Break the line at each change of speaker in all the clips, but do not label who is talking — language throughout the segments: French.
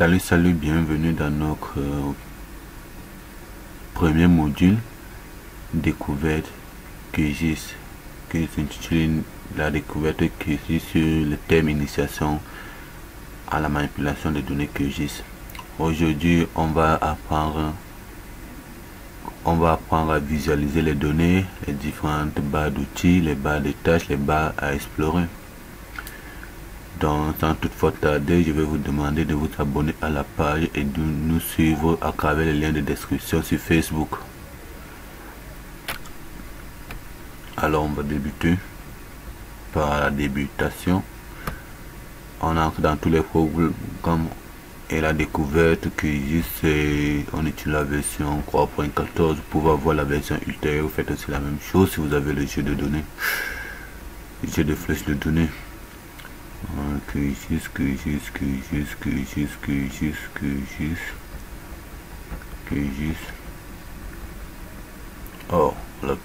Salut, bienvenue dans notre premier module découverte QGIS qui s'intitule la découverte QGIS sur le thème initiation à la manipulation des données QGIS. Aujourd'hui, on va apprendre à visualiser les données, les différentes barres d'outils, les barres de tâches, les barres à explorer. Donc, sans toutefois tarder, je vais vous demander de vous abonner à la page et de nous suivre à travers les liens de description sur Facebook. Alors, on va débuter par la débutation. On entre dans tous les programmes et la découverte QGIS, on utilise la version 3.14. Vous pouvez avoir la version ultérieure, vous faites aussi la même chose si vous avez le jeu de données, le jeu de flèches de données. QGIS. Oh, la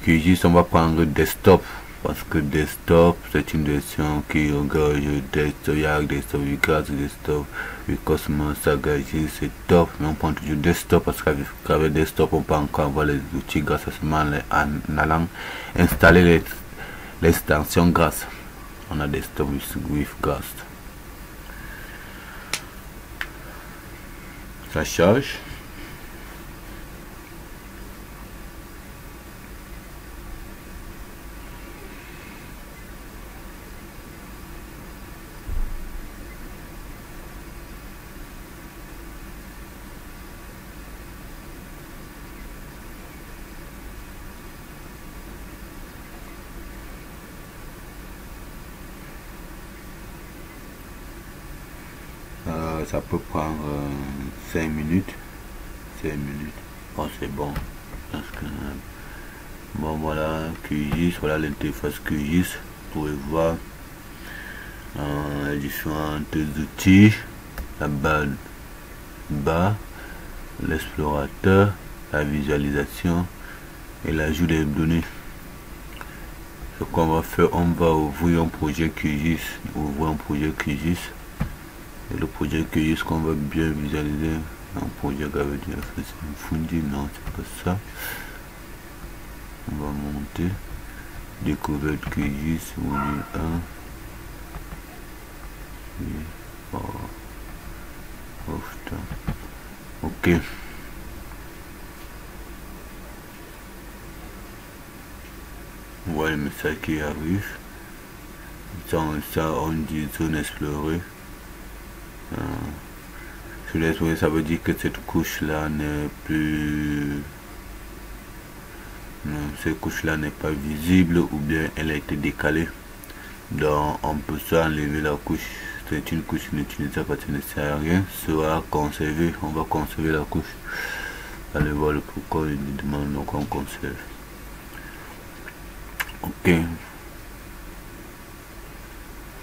QGIS, on va prendre desktop parce que desktop c'est une version qui engage desktop, desktop, desktop, Cosmos, Sagagi, c'est top, mais on prend toujours desktop parce qu'avec desktop on peut encore avoir les outils grâce à seulement en allant installer l'extension grâce. On a desktop with Ghost. Ça charge. Ça peut prendre 5 minutes. Bon, c'est bon. Parce que, bon, voilà, QGIS, voilà l'interface QGIS. Vous pouvez voir les différents outils, la barre, l'explorateur, la visualisation et l'ajout des données. Ce qu'on va faire, on va ouvrir un projet QGIS. Et le projet QGIS qu'on va bien visualiser, un projet Gravity Fundi, non, c'est pas ça. On va monter, découverte QGIS, module 1. Ok. Voilà le message qui arrive. Ça on dit zone explorée. Sur l'explorer, ça veut dire que cette couche là n'est plus, cette couche là n'est pas visible ou bien elle a été décalée. Donc on peut soit enlever la couche, c'est une couche inutilisable parce qu'elle ne sert à rien, soit conserver. On va conserver la couche. Allez voir le pourquoi il nous demande, donc on conserve. Ok.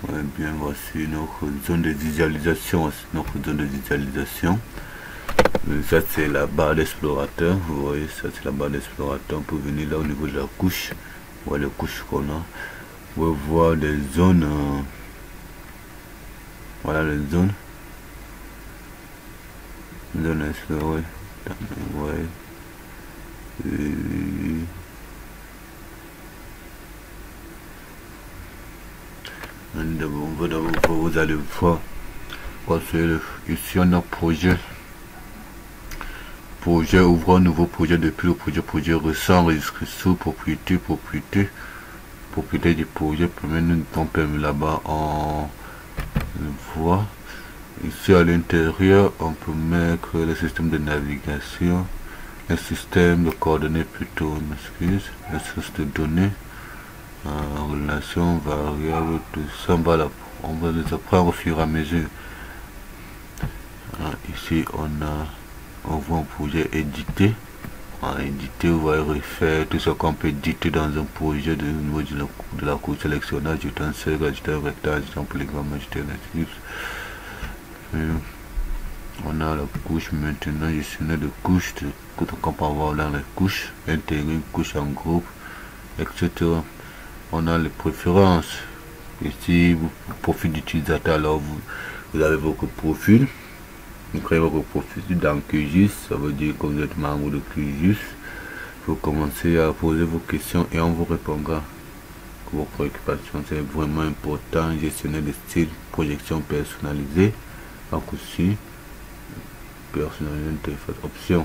Ouais, bien, voici notre zone de visualisation. Ça c'est la barre d'explorateur. Vous voyez, ça c'est la barre d'explorateur. On peut venir là au niveau de la couche. Voilà les couches qu'on a. Vous pouvez voir les zones. Voilà les zones. Zone explorée. Ouais. Vous allez voir ici on a projet ouvre un nouveau projet depuis le projet récent, enregistré sous propriété du projet. Nous permet là-bas on voit ici à l'intérieur on peut mettre le système de navigation, le système de coordonnées plutôt, les sources de données, en relation variable, tout ça, on va les apprendre au fur et à mesure. Ici on voit un projet édité. Éditer, vous voyez refaire tout ce qu'on peut éditer dans un projet de niveau de la couche sélectionnage, ajouter un cercle, ajouter un rectangle, ajouter un polygramme, ajouter un ellipse. On a la couche maintenant, gestionnaire de couches, qu'on peut avoir dans les couches, intégrer une couche en groupe, etc. On a les préférences. Ici, profil d'utilisateur, alors vous avez votre profil. Vous créez votre profil dans QGIS, ça veut dire que vous êtes membre de QGIS. Vous commencez à poser vos questions et on vous répondra. Vos préoccupations, c'est vraiment important. Gestionnaire de style, projection personnalisée. Donc aussi, personnaliser l'interface. Option.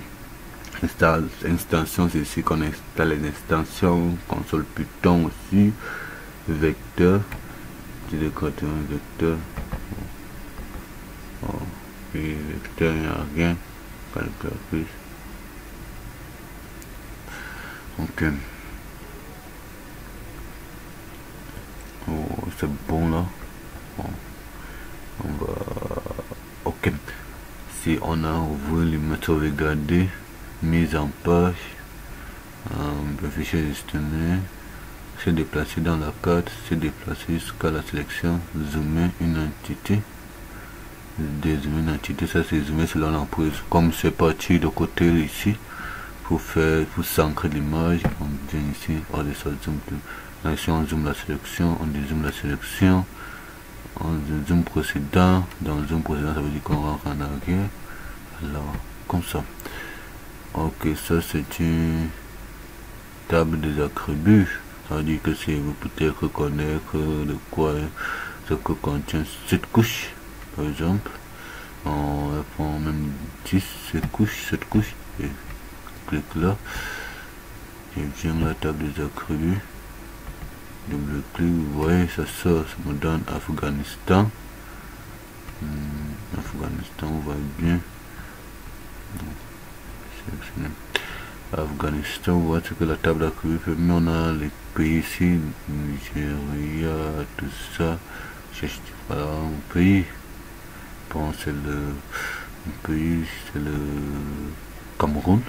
Extension, c'est ici qu'on installe les extensions. Console Python aussi. Vecteur. Décorateur, vecteur. Oh, et vecteur, il n'y a rien. Calculatrice. Ok. Oh, c'est bon là. Bon. On va. Ok. Si on a ouvert les méthodes sauvegarder, mise en page, le fichier gestionnaire, se déplacer dans la carte, se déplacer jusqu'à la sélection, zoomer une entité, dézoomer une entité, ça c'est zoomer selon l'emprise. Comme c'est parti de côté ici, pour s'ancrer l'image, on vient ici, on descend zoom plus. Là ici on zoome la sélection, on dézoome la sélection, on zoom précédent, dans le zoom précédent ça veut dire qu'on rentre en arrière, alors comme ça. Ok, ça c'est une table des attributs, ça veut dire que si vous pouvez reconnaître de quoi ce que contient cette couche, par exemple, on va prendre même 10, cette couche, et clique là, et viens la table des attributs. Double clic, vous voyez, ça sort, ça me donne Afghanistan. Afghanistan, on voit bien. Afghanistan, vous voyez ce que la table d'attributs permet. On a les pays ici, Nigeria, tout ça. Voilà, un pays. Bon, c'est le pays, c'est le Cameroun.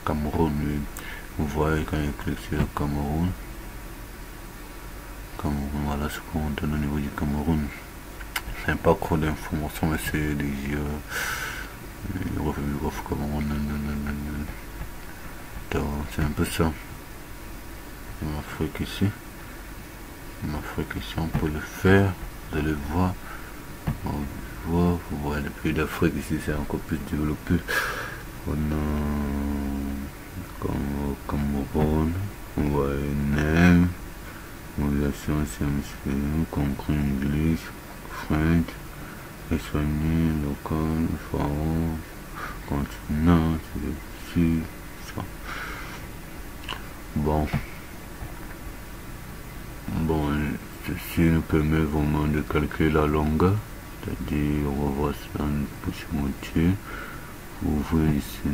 Cameroun, oui. Vous voyez quand il clique sur le Cameroun, voilà ce qu'on donne au niveau du Cameroun. C'est pas trop d'informations, mais c'est des Cameroun. C'est un peu ça. En Afrique ici. On peut le faire. Vous allez voir. Vous voyez le pays d'Afrique ici, c'est encore plus développé. On a Cameroun, on voit NEM, modulation CMC, concours anglais, French, espagnol, local, pharaon, continent, c'est dessus, ça. Bon, ceci nous permet vraiment de calculer la longueur, c'est-à-dire on va voir ça en petit moitié. Ouvrir ici,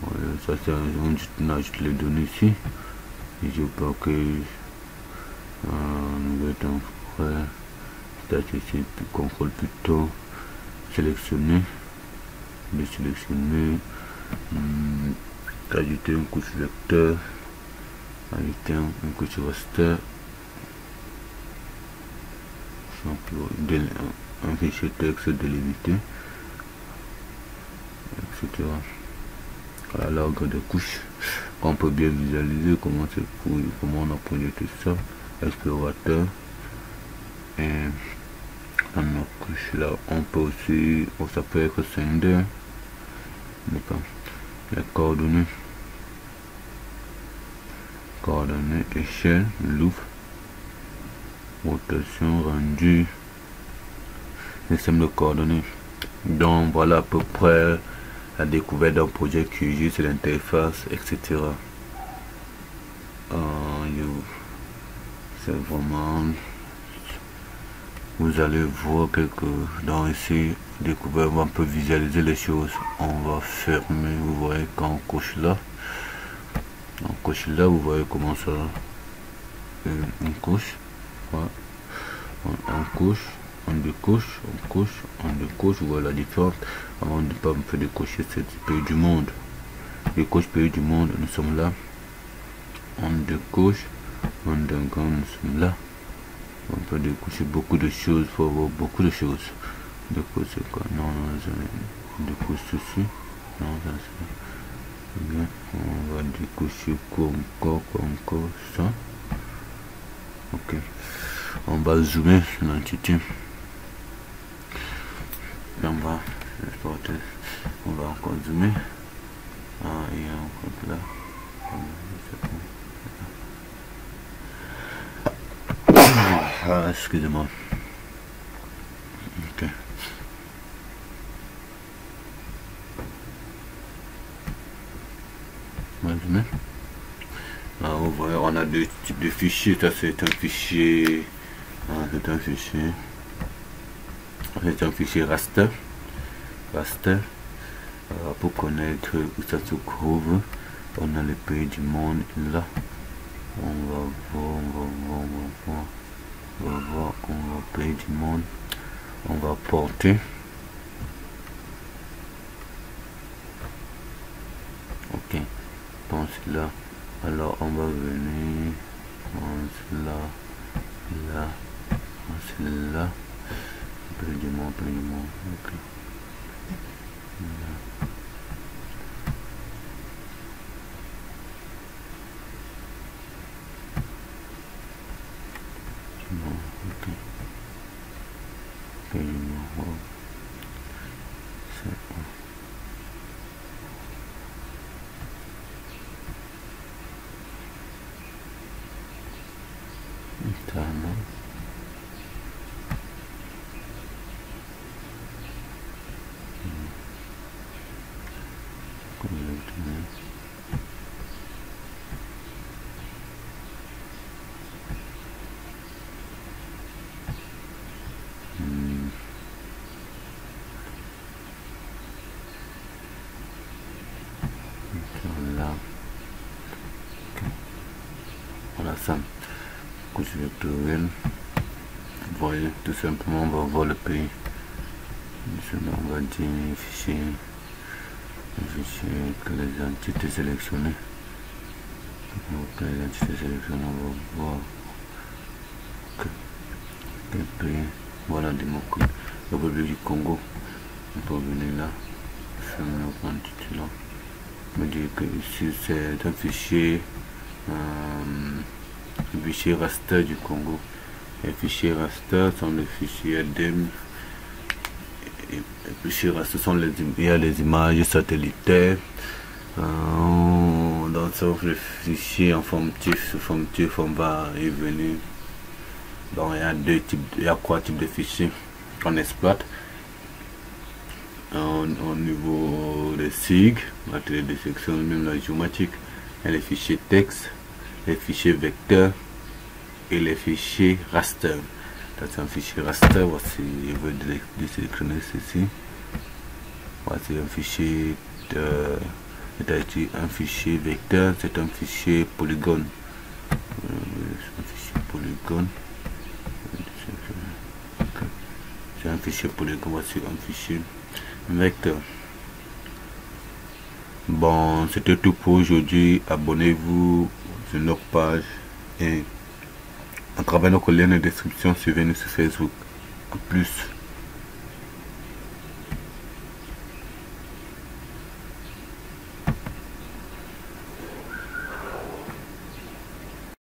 voilà, ça c'est on ajoute les données ici, et je peux que nous mettons prêt, statistique, contrôle plutôt, sélectionner, désélectionner, ajouter une couche vecteur, ajouter une couche raster, un fichier texte délimité, etc. Voilà l'ordre de couches qu'on peut bien visualiser comment on a projeté ça. Explorateur, et dans nos couches là on peut aussi, ça peut être sender, d'accord, les coordonnées, échelle, loop, rotation, rendu, système de coordonnées. Donc voilà à peu près la découverte d'un projet QGIS, c'est l'interface, etc. C'est vraiment, vous allez voir quelques dans ici découvert, on peut visualiser les choses. On va fermer, vous voyez quand on coche là, vous voyez comment ça, on couche, voilà. on couche, on décoche, on décoche, vous voyez la différence. Avant de pas me faire décocher ces pays du monde, les coches pays du monde, nous sommes là, on décoche, on décoche, nous sommes là. On peut décocher beaucoup de choses, il faut avoir beaucoup de choses. Décoche c'est quoi? Non, décoche ceci, non, ça c'est bien, on va décocher quoi encore ça. Ok, on va zoomer sur l'entité. On va exporter, on va encore zoomer. Ah, il y a encore là. Ah, excusez-moi. Ok. Ah, on voit, on a deux types de fichiers. Ça, c'est un fichier. Ah, c'est un fichier. C'est un fichier raster. Pour connaître où ça se trouve, on a le pays du monde là. On va pays du monde. On va porter. Ok, pense là. Alors on va venir. Là. Pays du monde. Ok. Voilà ça que je vais trouver. Vous voyez, tout simplement, on va voir le pays. On va dire fichier que les entités sélectionnées. Donc, les entités sélectionnées, on va voir quel pays. Voilà, démocratie, République du Congo. On peut venir là, faire notre entité là. Me dire que ici c'est un fichier. Le fichier raster du Congo. Les fichiers raster sont les fichiers DEM. Les fichiers raster sont les images satellitaires. Dans ce fichier informatif, on va y venir. Donc il y a 3 types de fichiers qu'on exploite. Au niveau des SIG, la télédétection, même la géométrique, et les fichiers texte, les fichiers vecteurs et les fichiers raster. C'est un fichier raster. Voici, je veux désélectionner ceci. Voici un fichier un fichier vecteur, c'est un fichier polygone. C'est un fichier polygone. Voici un fichier vecteur. Bon, c'était tout pour aujourd'hui. Abonnez-vous sur notre page et à travers notre lien de description, suivez-nous sur Facebook. En plus.